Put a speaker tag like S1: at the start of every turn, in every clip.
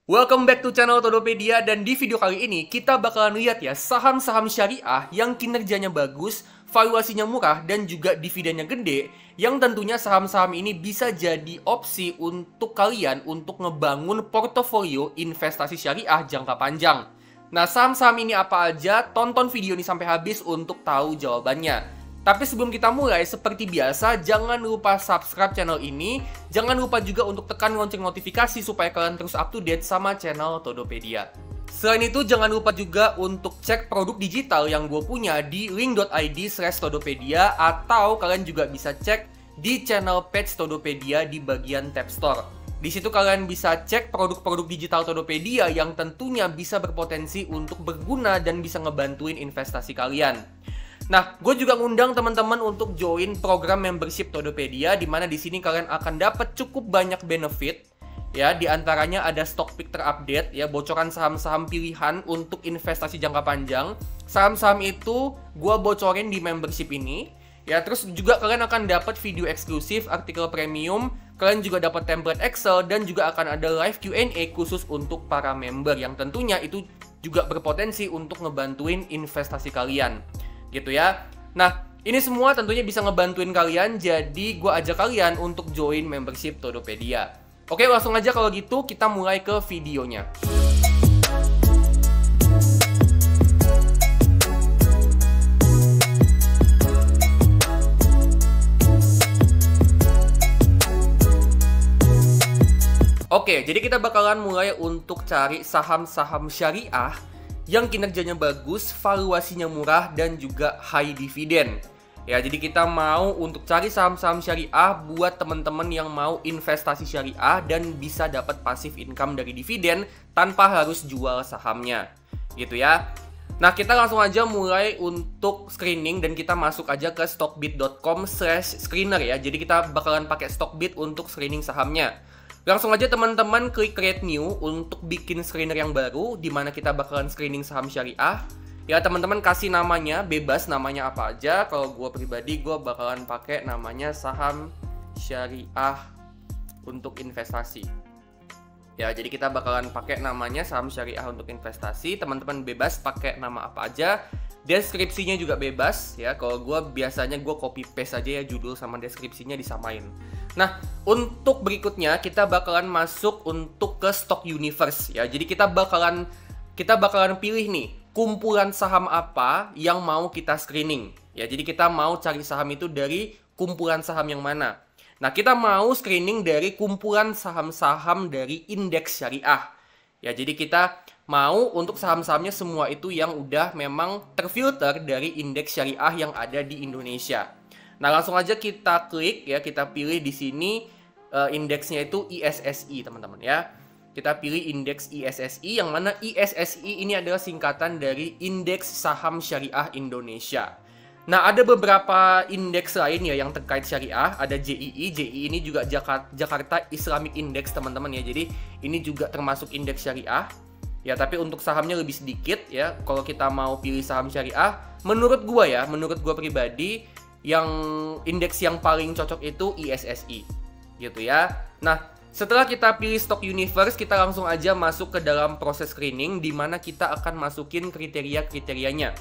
S1: Welcome back to channel Todopedia, dan di video kali ini kita bakalan lihat ya saham-saham syariah yang kinerjanya bagus, valuasinya murah, dan juga dividennya gede, yang tentunya saham-saham ini bisa jadi opsi untuk kalian untuk ngebangun portofolio investasi syariah jangka panjang. Nah, saham-saham ini apa aja? Tonton video ini sampai habis untuk tahu jawabannya. Tapi sebelum kita mulai, seperti biasa, jangan lupa subscribe channel ini. Jangan lupa juga untuk tekan lonceng notifikasi supaya kalian terus up to date sama channel Todopedia. Selain itu, jangan lupa juga untuk cek produk digital yang gue punya di link.id/Todopedia, atau kalian juga bisa cek di channel page Todopedia di bagian tab store. Di situ kalian bisa cek produk-produk digital Todopedia yang tentunya bisa berpotensi untuk berguna dan bisa ngebantuin investasi kalian. Nah, gue juga ngundang teman-teman untuk join program membership Todopedia, di mana di sini kalian akan dapat cukup banyak benefit. Ya, di antaranya ada stock pick terupdate, ya, bocoran saham-saham pilihan untuk investasi jangka panjang. Saham-saham itu gue bocorin di membership ini. Ya, terus juga kalian akan dapat video eksklusif, artikel premium, kalian juga dapat template Excel, dan juga akan ada live Q&A khusus untuk para member, yang tentunya itu juga berpotensi untuk ngebantuin investasi kalian. Gitu ya. Nah, ini semua tentunya bisa ngebantuin kalian, jadi gue ajak kalian untuk join membership Todopedia. Oke, langsung aja kalau gitu kita mulai ke videonya. Oke, jadi kita bakalan mulai untuk cari saham-saham syariah yang kinerjanya bagus, valuasinya murah, dan juga high dividen. Ya, jadi kita mau untuk cari saham-saham syariah buat teman-teman yang mau investasi syariah dan bisa dapat passive income dari dividen tanpa harus jual sahamnya. Gitu ya. Nah, kita langsung aja mulai untuk screening, dan kita masuk aja ke stockbit.com/screener ya. Jadi kita bakalan pakai Stockbit untuk screening sahamnya. Langsung aja teman-teman klik create new untuk bikin screener yang baru, di mana kita bakalan screening saham syariah. Ya, teman-teman kasih namanya, bebas namanya apa aja. Kalau gue pribadi, gue bakalan pakai namanya saham syariah untuk investasi. Ya, jadi kita bakalan pakai namanya saham syariah untuk investasi. Teman-teman bebas pakai nama apa aja. Deskripsinya juga bebas ya. Kalau gue biasanya gue copy paste aja ya, judul sama deskripsinya disamain. Nah, untuk berikutnya kita bakalan masuk untuk ke Stock Universe ya. Jadi kita bakalan pilih nih kumpulan saham apa yang mau kita screening ya. Jadi kita mau cari saham itu dari kumpulan saham yang mana. Nah, kita mau screening dari kumpulan saham-saham dari indeks syariah. Ya, jadi kita mau untuk saham-sahamnya semua itu yang udah memang terfilter dari indeks syariah yang ada di Indonesia. Nah, langsung aja kita klik ya, kita pilih di sini indeksnya itu ISSI, teman-teman ya. Kita pilih indeks ISSI, yang mana ISSI ini adalah singkatan dari Indeks Saham Syariah Indonesia. Nah, ada beberapa indeks lain ya yang terkait syariah. Ada JII ini juga Jakarta Islamic Index, teman-teman ya. Jadi ini juga termasuk indeks syariah. Ya, tapi untuk sahamnya lebih sedikit ya. Kalau kita mau pilih saham syariah, menurut gua pribadi, yang indeks yang paling cocok itu ISSI. Gitu ya. Nah, setelah kita pilih Stock Universe, kita langsung aja masuk ke dalam proses screening, di mana kita akan masukin kriteria-kriterianya.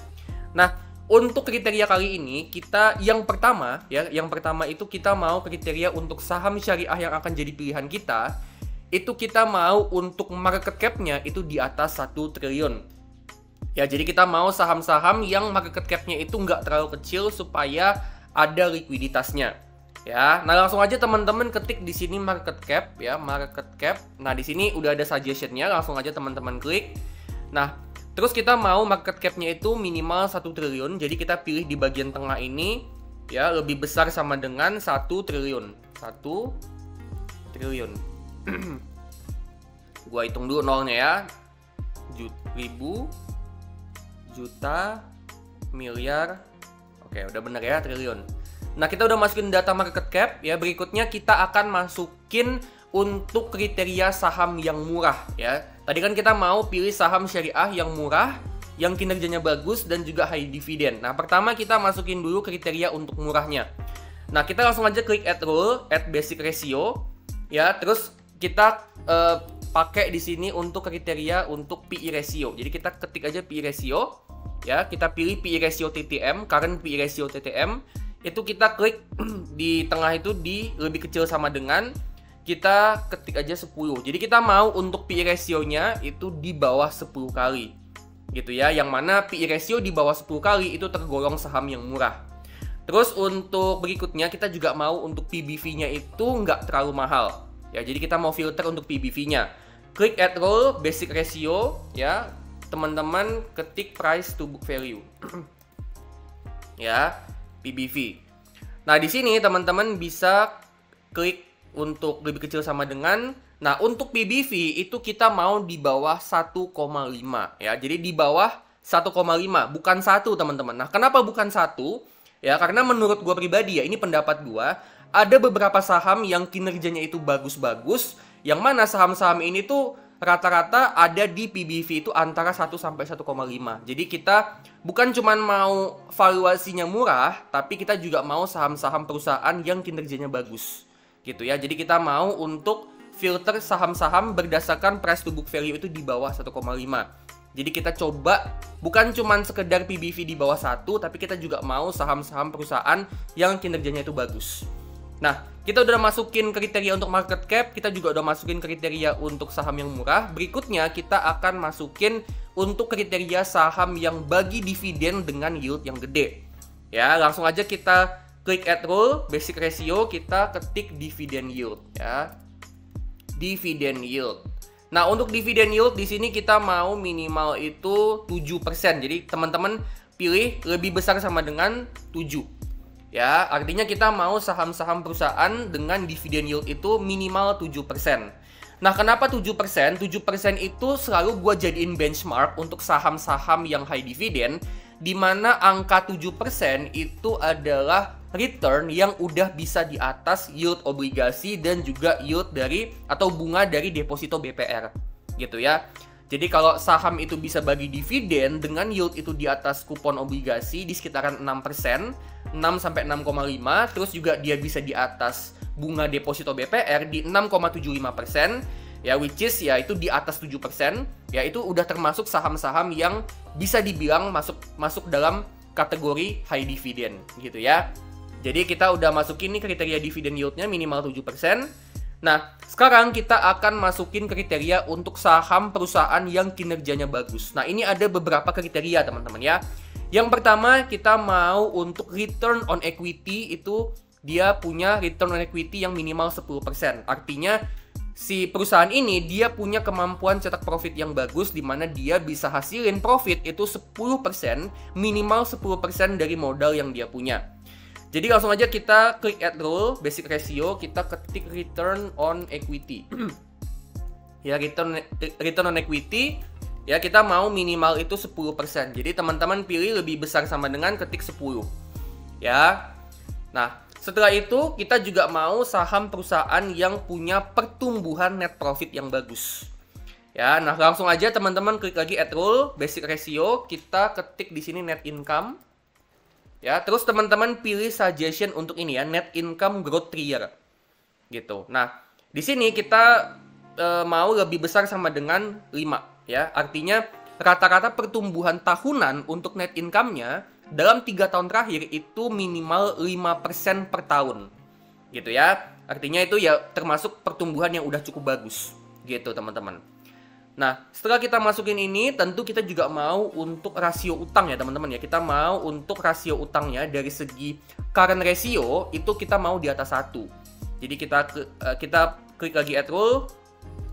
S1: Nah, untuk kriteria kali ini kita yang pertama itu kita mau kriteria untuk saham syariah yang akan jadi pilihan kita. Itu kita mau untuk market cap-nya itu di atas 1 triliun. Ya, jadi kita mau saham-saham yang market cap-nya itu nggak terlalu kecil supaya ada likuiditasnya. Ya, nah langsung aja teman-teman ketik di sini market cap ya, market cap. Nah, di sini udah ada suggestion-nya, langsung aja teman-teman klik. Nah, terus kita mau market cap-nya itu minimal 1 triliun. Jadi kita pilih di bagian tengah ini ya, lebih besar sama dengan 1 triliun. 1 triliun. Gua hitung dulu nolnya ya. Ribu, juta, miliar. Oke, udah bener ya, triliun. Nah, kita udah masukin data market cap ya. Berikutnya kita akan masukin untuk kriteria saham yang murah ya. Tadi kan kita mau pilih saham syariah yang murah, yang kinerjanya bagus, dan juga high dividen. Nah, pertama kita masukin dulu kriteria untuk murahnya. Nah, kita langsung aja klik add rule, add basic ratio ya. Terus kita pakai di sini untuk kriteria untuk PE ratio. Jadi kita ketik aja PE ratio, ya, kita pilih PE ratio TTM, current PE ratio TTM, itu kita klik di tengah itu di lebih kecil sama dengan, kita ketik aja 10. Jadi kita mau untuk PE ratio-nya itu di bawah 10 kali. Gitu ya, yang mana PE ratio di bawah 10 kali itu tergolong saham yang murah. Terus untuk berikutnya kita juga mau untuk PBV-nya itu nggak terlalu mahal. Ya, jadi kita mau filter untuk PBV-nya. Klik add role, basic ratio, ya. Teman-teman ketik price to book value. Ya, PBV. Nah, di sini teman-teman bisa klik untuk lebih kecil sama dengan. Nah, untuk PBV itu kita mau di bawah 1,5 ya. Jadi di bawah 1,5, bukan 1, teman-teman. Nah, kenapa bukan 1? Ya, karena menurut gua pribadi ya, ini pendapat gua, ada beberapa saham yang kinerjanya itu bagus-bagus, yang mana saham-saham ini tuh rata-rata ada di PBV itu antara 1 sampai 1,5. Jadi kita bukan cuma mau valuasinya murah, tapi kita juga mau saham-saham perusahaan yang kinerjanya bagus. Gitu ya. Jadi kita mau untuk filter saham-saham berdasarkan price to book value itu di bawah 1,5. Jadi kita coba bukan cuma sekedar PBV di bawah 1, tapi kita juga mau saham-saham perusahaan yang kinerjanya itu bagus. Nah, kita udah masukin kriteria untuk market cap, kita juga udah masukin kriteria untuk saham yang murah. Berikutnya kita akan masukin untuk kriteria saham yang bagi dividen dengan yield yang gede. Ya, langsung aja kita klik add role, basic ratio, kita ketik dividend yield ya. Dividend yield. Nah, untuk dividend yield di sini kita mau minimal itu 7%. Jadi teman-teman pilih lebih besar sama dengan 7. Ya, artinya kita mau saham-saham perusahaan dengan dividen yield itu minimal 7%. Nah, kenapa 7%? 7% itu selalu gue jadiin benchmark untuk saham-saham yang high dividend, di mana angka 7% itu adalah return yang udah bisa di atas yield obligasi dan juga yield dari atau bunga dari deposito BPR. Gitu ya. Jadi kalau saham itu bisa bagi dividen dengan yield itu di atas kupon obligasi di sekitaran 6%, 6 sampai 6,5, terus juga dia bisa di atas bunga deposito BPR di 6,75%, ya, which is ya itu di atas 7%, ya itu udah termasuk saham-saham yang bisa dibilang masuk dalam kategori high dividend gitu ya. Jadi kita udah masukin nih kriteria dividen yieldnya minimal 7%. Nah, sekarang kita akan masukin kriteria untuk saham perusahaan yang kinerjanya bagus. Nah, ini ada beberapa kriteria teman-teman ya. Yang pertama, kita mau untuk return on equity itu dia punya return on equity yang minimal 10%. Artinya si perusahaan ini dia punya kemampuan cetak profit yang bagus, di mana dia bisa hasilin profit itu 10%, minimal 10% dari modal yang dia punya. Jadi langsung aja kita klik add role, basic ratio, kita ketik return on equity. Ya, return on equity, ya kita mau minimal itu 10%. Jadi teman-teman pilih lebih besar sama dengan ketik 10. Ya. Nah, setelah itu kita juga mau saham perusahaan yang punya pertumbuhan net profit yang bagus. Ya, nah langsung aja teman-teman klik lagi add role, basic ratio, kita ketik di sini net income. Ya, terus teman-teman pilih suggestion untuk ini ya, net income growth 3 year. Gitu. Nah, di sini kita mau lebih besar sama dengan 5 ya. Artinya rata-rata pertumbuhan tahunan untuk net income-nya dalam 3 tahun terakhir itu minimal 5% per tahun. Gitu ya. Artinya itu ya termasuk pertumbuhan yang udah cukup bagus. Gitu, teman-teman. Nah, setelah kita masukin ini, tentu kita juga mau untuk rasio utang ya teman-teman ya. Kita mau untuk rasio utangnya dari segi current ratio itu kita mau di atas 1. Jadi kita klik lagi add role,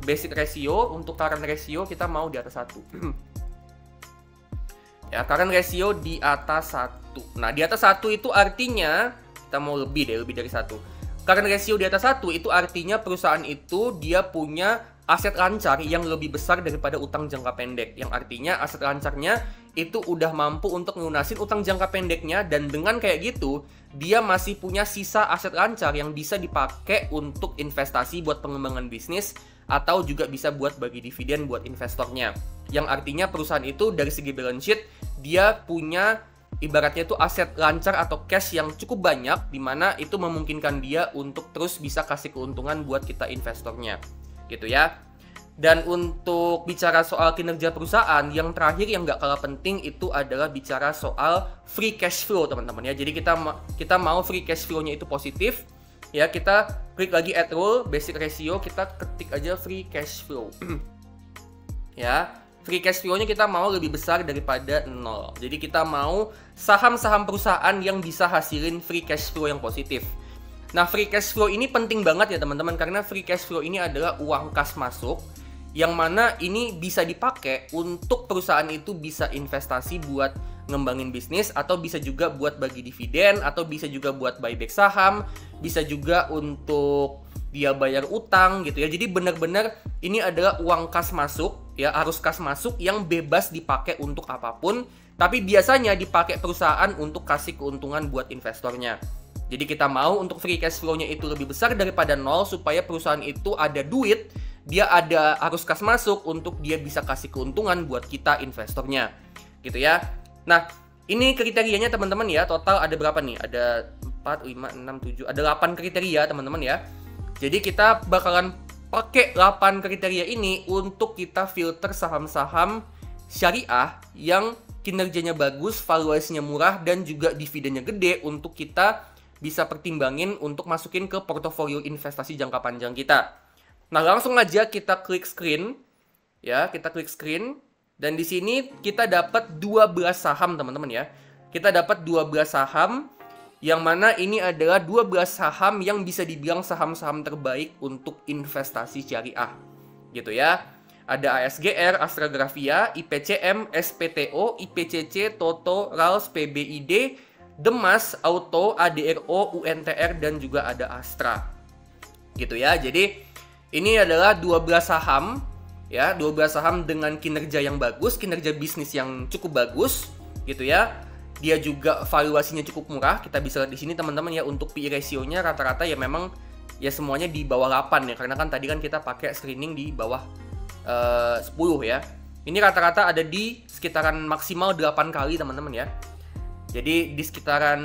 S1: basic ratio, untuk current ratio kita mau di atas 1. Ya, current ratio di atas 1. Nah, di atas 1 itu artinya kita mau lebih dari 1. Current ratio di atas 1 itu artinya perusahaan itu dia punya aset lancar yang lebih besar daripada utang jangka pendek. Yang artinya aset lancarnya itu udah mampu untuk ngelunasin utang jangka pendeknya, dan dengan kayak gitu dia masih punya sisa aset lancar yang bisa dipakai untuk investasi buat pengembangan bisnis atau juga bisa buat bagi dividen buat investornya. Yang artinya perusahaan itu dari segi balance sheet dia punya ibaratnya itu aset lancar atau cash yang cukup banyak, dimana itu memungkinkan dia untuk terus bisa kasih keuntungan buat kita investornya. Gitu ya. Dan untuk bicara soal kinerja perusahaan, yang terakhir yang nggak kalah penting itu adalah bicara soal free cash flow, teman-teman ya. Jadi kita mau free cash flow-nya itu positif. Ya, kita klik lagi add rule, basic ratio, kita ketik aja free cash flow. Ya, free cash flow-nya kita mau lebih besar daripada 0. Jadi kita mau saham-saham perusahaan yang bisa hasilin free cash flow yang positif. Nah, free cash flow ini penting banget ya teman-teman, karena free cash flow ini adalah uang kas masuk yang mana ini bisa dipakai untuk perusahaan itu bisa investasi buat ngembangin bisnis, atau bisa juga buat bagi dividen, atau bisa juga buat buyback saham, bisa juga untuk dia bayar utang gitu ya. Jadi benar-benar ini adalah uang kas masuk ya, arus kas masuk yang bebas dipakai untuk apapun, tapi biasanya dipakai perusahaan untuk kasih keuntungan buat investornya. Jadi kita mau untuk free cash flow-nya itu lebih besar daripada 0 supaya perusahaan itu ada duit, dia ada arus kas masuk untuk dia bisa kasih keuntungan buat kita investornya. Gitu ya. Nah, ini kriterianya teman-teman ya. Total ada berapa nih? Ada 4, 5, 6, 7. Ada 8 kriteria teman-teman ya. Jadi kita bakalan pakai 8 kriteria ini untuk kita filter saham-saham syariah yang kinerjanya bagus, valuasinya murah, dan juga dividennya gede untuk kita bisa pertimbangin untuk masukin ke portofolio investasi jangka panjang kita. Nah, langsung aja kita klik screen. Ya, kita klik screen. Dan di sini kita dapat 12 saham, teman-teman ya. Kita dapat 12 saham, yang mana ini adalah 12 saham yang bisa dibilang saham-saham terbaik untuk investasi syariah. Gitu ya. Ada ASGR, Astragrafia, IPCM, SPTO, IPCC, Toto, RALS, PBID, Demas, Auto, ADRO, UNTR, dan juga ada Astra. Gitu ya. Jadi ini adalah 12 saham ya, 12 saham dengan kinerja yang bagus, kinerja bisnis yang cukup bagus gitu ya. Dia juga valuasinya cukup murah. Kita bisa lihat di sini teman-teman ya, untuk PE ratio-nya rata-rata ya memang ya semuanya di bawah 8 ya, karena kan tadi kan kita pakai screening di bawah 10 ya. Ini rata-rata ada di sekitaran maksimal 8 kali teman-teman ya. Jadi di sekitaran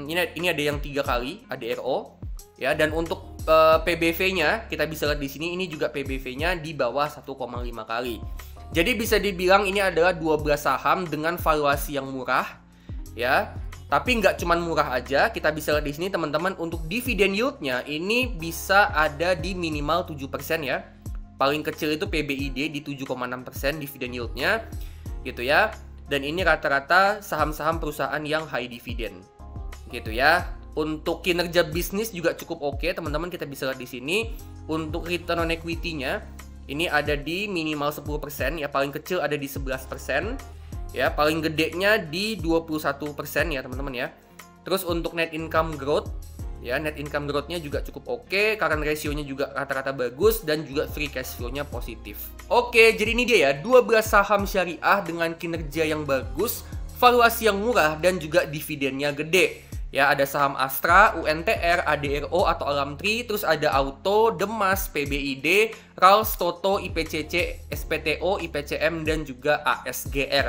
S1: ini ada yang 3 kali ADRO ya, dan untuk PBV-nya kita bisa lihat di sini, ini juga PBV-nya di bawah 1,5 kali. Jadi bisa dibilang ini adalah 12 saham dengan valuasi yang murah ya. Tapi nggak cuman murah aja, kita bisa lihat di sini teman-teman, untuk dividen yield-nya ini bisa ada di minimal 7% ya. Paling kecil itu PBID di 7,6% dividen yield-nya gitu ya. Dan ini rata-rata saham-saham perusahaan yang high dividend gitu ya. Untuk kinerja bisnis juga cukup oke, teman-teman, kita bisa lihat di sini. Untuk return on equity-nya ini ada di minimal 10% ya, paling kecil ada di 11% ya, paling gedenya di 21% ya, teman-teman ya. Terus untuk net income growth ya, net income growth-nya juga cukup oke, current ratio-nya juga rata-rata bagus, dan juga free cash flow-nya positif. Oke, jadi ini dia ya, 12 saham syariah dengan kinerja yang bagus, valuasi yang murah, dan juga dividennya gede. Ya, ada saham Astra, UNTR, ADRO atau Alamtri, terus ada Auto, Demas, PBID, RALS, Toto, IPCC, SPTO, IPCM, dan juga ASGR.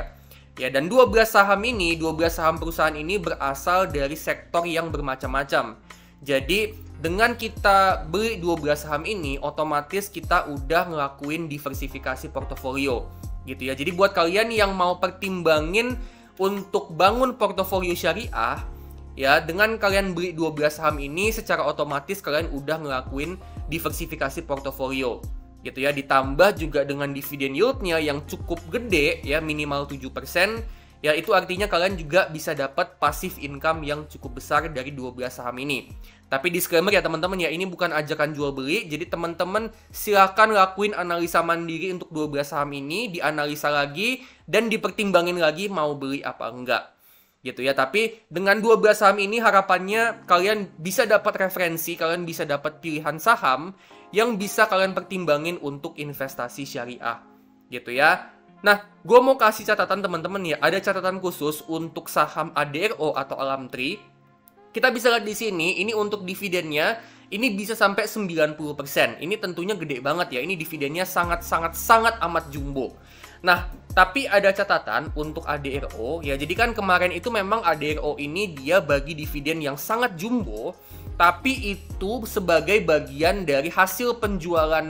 S1: Ya, dan 12 saham ini, 12 saham perusahaan ini berasal dari sektor yang bermacam-macam. Jadi, dengan kita beli 12 saham ini, otomatis kita udah ngelakuin diversifikasi portofolio. Gitu ya. Jadi buat kalian yang mau pertimbangin untuk bangun portofolio syariah, ya, dengan kalian beli 12 saham ini, secara otomatis kalian udah ngelakuin diversifikasi portofolio gitu ya. Ditambah juga dengan dividen yield-nya yang cukup gede ya, minimal 7%. Ya, itu artinya kalian juga bisa dapat passive income yang cukup besar dari 12 saham ini. Tapi disclaimer ya teman-teman ya, ini bukan ajakan jual beli. Jadi teman-teman silakan lakuin analisa mandiri untuk 12 saham ini, dianalisa lagi dan dipertimbangin lagi mau beli apa enggak. Gitu ya. Tapi dengan 12 saham ini harapannya kalian bisa dapat referensi, kalian bisa dapat pilihan saham yang bisa kalian pertimbangin untuk investasi syariah. Gitu ya. Nah, gue mau kasih catatan teman-teman ya. Ada catatan khusus untuk saham ADRO atau Alamtri. Kita bisa lihat di sini, ini untuk dividennya ini bisa sampai 90%. Ini tentunya gede banget ya. Ini dividennya sangat amat jumbo. Nah, tapi ada catatan untuk ADRO ya. Jadi kan kemarin itu memang ADRO ini dia bagi dividen yang sangat jumbo tapi itu sebagai bagian dari hasil penjualan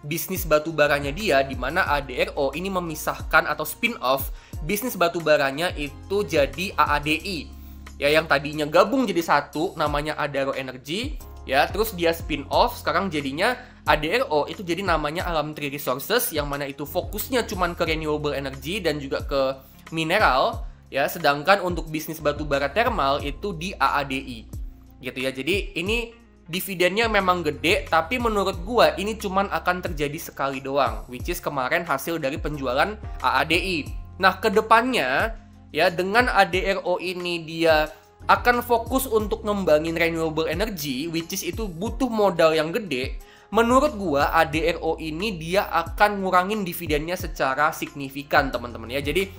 S1: bisnis batubaranya dia, di mana ADRO ini memisahkan atau spin-off bisnis batubaranya itu jadi AADI. Ya, yang tadinya gabung jadi satu namanya Adaro Energy, ya, terus dia spin-off sekarang jadinya ADRO itu jadi namanya Alam Tree Resources, yang mana itu fokusnya cuman ke renewable energy dan juga ke mineral, ya, sedangkan untuk bisnis batubara thermal itu di AADI. Gitu ya. Jadi ini dividennya memang gede, tapi menurut gua ini cuman akan terjadi sekali doang, which is kemarin hasil dari penjualan AADI. Nah, kedepannya ya, dengan ADRO ini dia akan fokus untuk ngembangin renewable energy, which is itu butuh modal yang gede. Menurut gua ADRO ini dia akan ngurangin dividennya secara signifikan, teman-teman ya. Jadi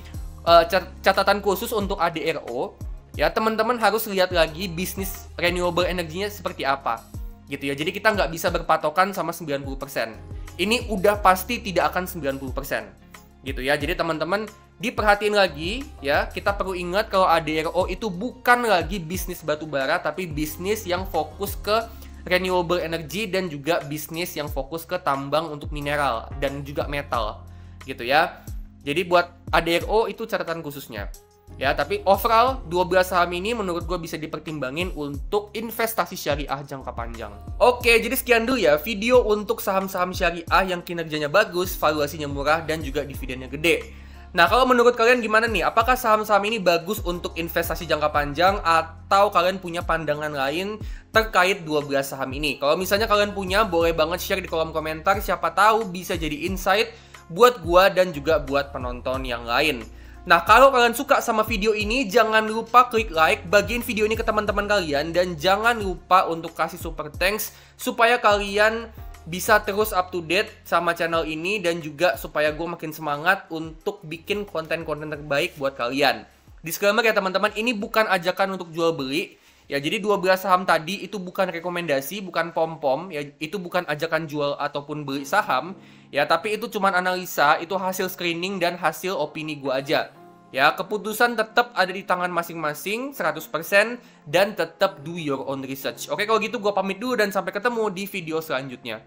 S1: catatan khusus untuk ADRO, ya, teman-teman harus lihat lagi bisnis renewable energinya seperti apa, gitu ya. Jadi kita nggak bisa berpatokan sama 90%. Ini udah pasti tidak akan 90%, gitu ya. Jadi teman-teman diperhatiin lagi, ya. Kita perlu ingat kalau ADRO itu bukan lagi bisnis batubara, tapi bisnis yang fokus ke renewable energy dan juga bisnis yang fokus ke tambang untuk mineral dan juga metal, gitu ya. Jadi buat ADRO itu catatan khususnya. Ya, tapi overall 12 saham ini menurut gue bisa dipertimbangin untuk investasi syariah jangka panjang. Oke, jadi sekian dulu ya video untuk saham-saham syariah yang kinerjanya bagus, valuasinya murah, dan juga dividennya gede. Nah, kalau menurut kalian gimana nih? Apakah saham-saham ini bagus untuk investasi jangka panjang atau kalian punya pandangan lain terkait 12 saham ini? Kalau misalnya kalian punya, boleh banget share di kolom komentar. Siapa tahu bisa jadi insight buat gua dan juga buat penonton yang lain. Nah, kalau kalian suka sama video ini, jangan lupa klik like, bagiin video ini ke teman-teman kalian, dan jangan lupa untuk kasih super thanks supaya kalian bisa terus up to date sama channel ini, dan juga supaya gue makin semangat untuk bikin konten-konten terbaik buat kalian. Disclaimer ya teman-teman, ini bukan ajakan untuk jual beli. Ya, jadi 12 saham tadi itu bukan rekomendasi, bukan pom-pom, ya, itu bukan ajakan jual ataupun beli saham, ya, tapi itu cuma analisa, itu hasil screening dan hasil opini gue aja. Ya, keputusan tetap ada di tangan masing-masing 100% dan tetap do your own research. Oke, kalau gitu gue pamit dulu dan sampai ketemu di video selanjutnya.